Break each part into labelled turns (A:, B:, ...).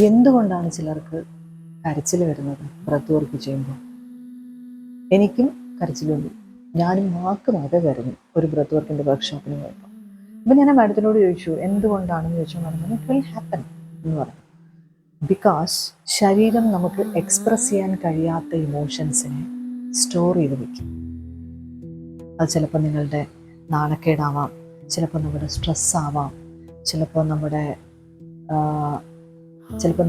A: എന്തുകൊണ്ടാണ് ചിലർക്ക് കരച്ചിൽ വരുന്നത് ബ്രത്ത് വർക്ക് ചെയ്യുമ്പോൾ? എനിക്കും കരച്ചിൽ വന്നു. ഞാനും മാക്ക് കരഞ്ഞു ഒരു ബ്രത്ത് വർക്കിൻ്റെ വർക്ക്ഷോപ്പിന് പോയപ്പോൾ. അപ്പം ഞാൻ ആ മാഡത്തിനോട് ചോദിച്ചു എന്തുകൊണ്ടാണെന്ന് ചോദിച്ചാൽ പറഞ്ഞു ഇറ്റ് വിൽ ഹാപ്പൻ എന്ന് പറഞ്ഞു. ബിക്കോസ് ശരീരം നമുക്ക് എക്സ്പ്രസ് ചെയ്യാൻ കഴിയാത്ത ഇമോഷൻസിനെ സ്റ്റോർ ചെയ്ത് വയ്ക്കും. അത് ചിലപ്പോൾ നിങ്ങളുടെ നാണക്കേടാവാം, ചിലപ്പോൾ നമ്മുടെ സ്ട്രെസ്സാവാം, ചിലപ്പോൾ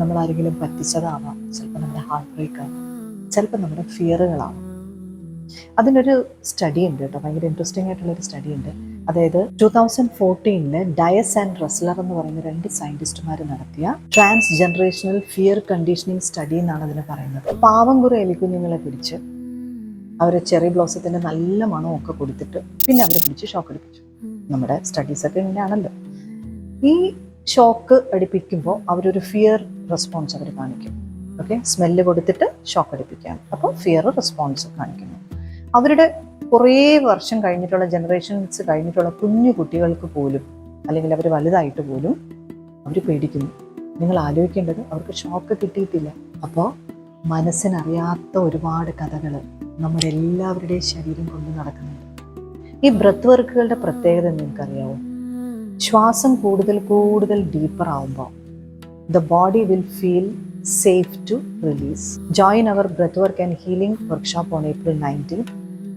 A: നമ്മൾ ആരെങ്കിലും പറ്റിച്ചതാവാം, ചിലപ്പോൾ നമ്മുടെ ഹാർട്ട് ബ്രേക്ക് ആവാം, ചിലപ്പോൾ നമ്മുടെ ഫിയറുകളാവാം. അതിനൊരു സ്റ്റഡി ഉണ്ട് കേട്ടോ, ഭയങ്കര ഇൻട്രസ്റ്റിംഗ് ആയിട്ടുള്ളൊരു സ്റ്റഡി ഉണ്ട്. അതായത് 2014 ഡയസ് ആൻഡ് റസ്ലർ എന്ന് പറയുന്ന 2 സയൻറ്റിസ്റ്റുമാർ നടത്തിയ trans generational fear conditioning study എന്നാണ് അതിന് പറയുന്നത്. പാവം കുറെ എലിക്കുഞ്ഞുങ്ങളെ പിടിച്ച് അവർ ചെറി ബ്ലോസത്തിൻ്റെ നല്ല മണമൊക്കെ കൊടുത്തിട്ട് പിന്നെ അവരെ പിടിച്ച് ഷോക്ക് അടിപ്പിച്ചു. നമ്മുടെ സ്റ്റഡീസൊക്കെ ഇങ്ങനെയാണല്ലോ. ഈ ഷോക്ക് അടിപ്പിക്കുമ്പോൾ അവരൊരു ഫിയർ റെസ്പോൺസ് അവർ കാണിക്കും. ഓക്കെ, സ്മെല്ല് കൊടുത്തിട്ട് ഷോക്ക് അടിപ്പിക്കുകയാണ്. അപ്പോൾ ഫിയർ റെസ്പോൺസ് കാണിക്കുന്നു. അവരുടെ കുറേ വർഷം കഴിഞ്ഞിട്ടുള്ള ജനറേഷൻസ് കഴിഞ്ഞിട്ടുള്ള കുഞ്ഞു കുട്ടികൾക്ക് പോലും, അല്ലെങ്കിൽ അവർ വലുതായിട്ട് പോലും അവർ പേടിക്കുന്നു. നിങ്ങൾ ആലോചിക്കേണ്ടത് അവർക്ക് ഷോക്ക് കിട്ടിയിട്ടില്ല. അപ്പോൾ മനസ്സിനറിയാത്ത ഒരുപാട് കഥകൾ നമ്മുടെ എല്ലാവരുടെയും ശരീരം കൊണ്ട് നടക്കുന്നുണ്ട്. ഈ ബ്രത്ത് വർക്കുകളുടെ പ്രത്യേകത നിങ്ങൾക്കറിയാവോ? ശ്വാസം കൂടുതൽ ഡീപ്പർ ആവുമ്പോൾ the body will feel safe to release. Join our breathwork and healing workshop on April 19.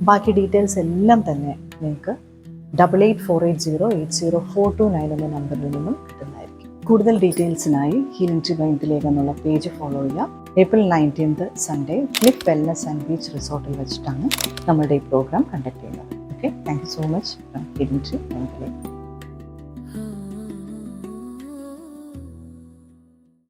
A: ബാക്കി ഡീറ്റെയിൽസ് എല്ലാം തന്നെ നിങ്ങൾക്ക് 8848080429 എന്ന നമ്പറിൽ നിന്നും കിട്ടുന്നതായിരിക്കും. കൂടുതൽ ഡീറ്റെയിൽസിനായി ഹീലിംഗ് ടു മൈൻഡിലേക്ക് എന്നുള്ള പേജ് ഫോളോ ചെയ്യുക. April 19 Sunday cliff wellness and beach റിസോർട്ടിൽ വെച്ചിട്ടാണ് നമ്മളുടെ ഈ പ്രോഗ്രാം കണ്ടക്ട് ചെയ്യുന്നത്. Okay, thank you so much from healing to മൈൻഡിലേക്ക്.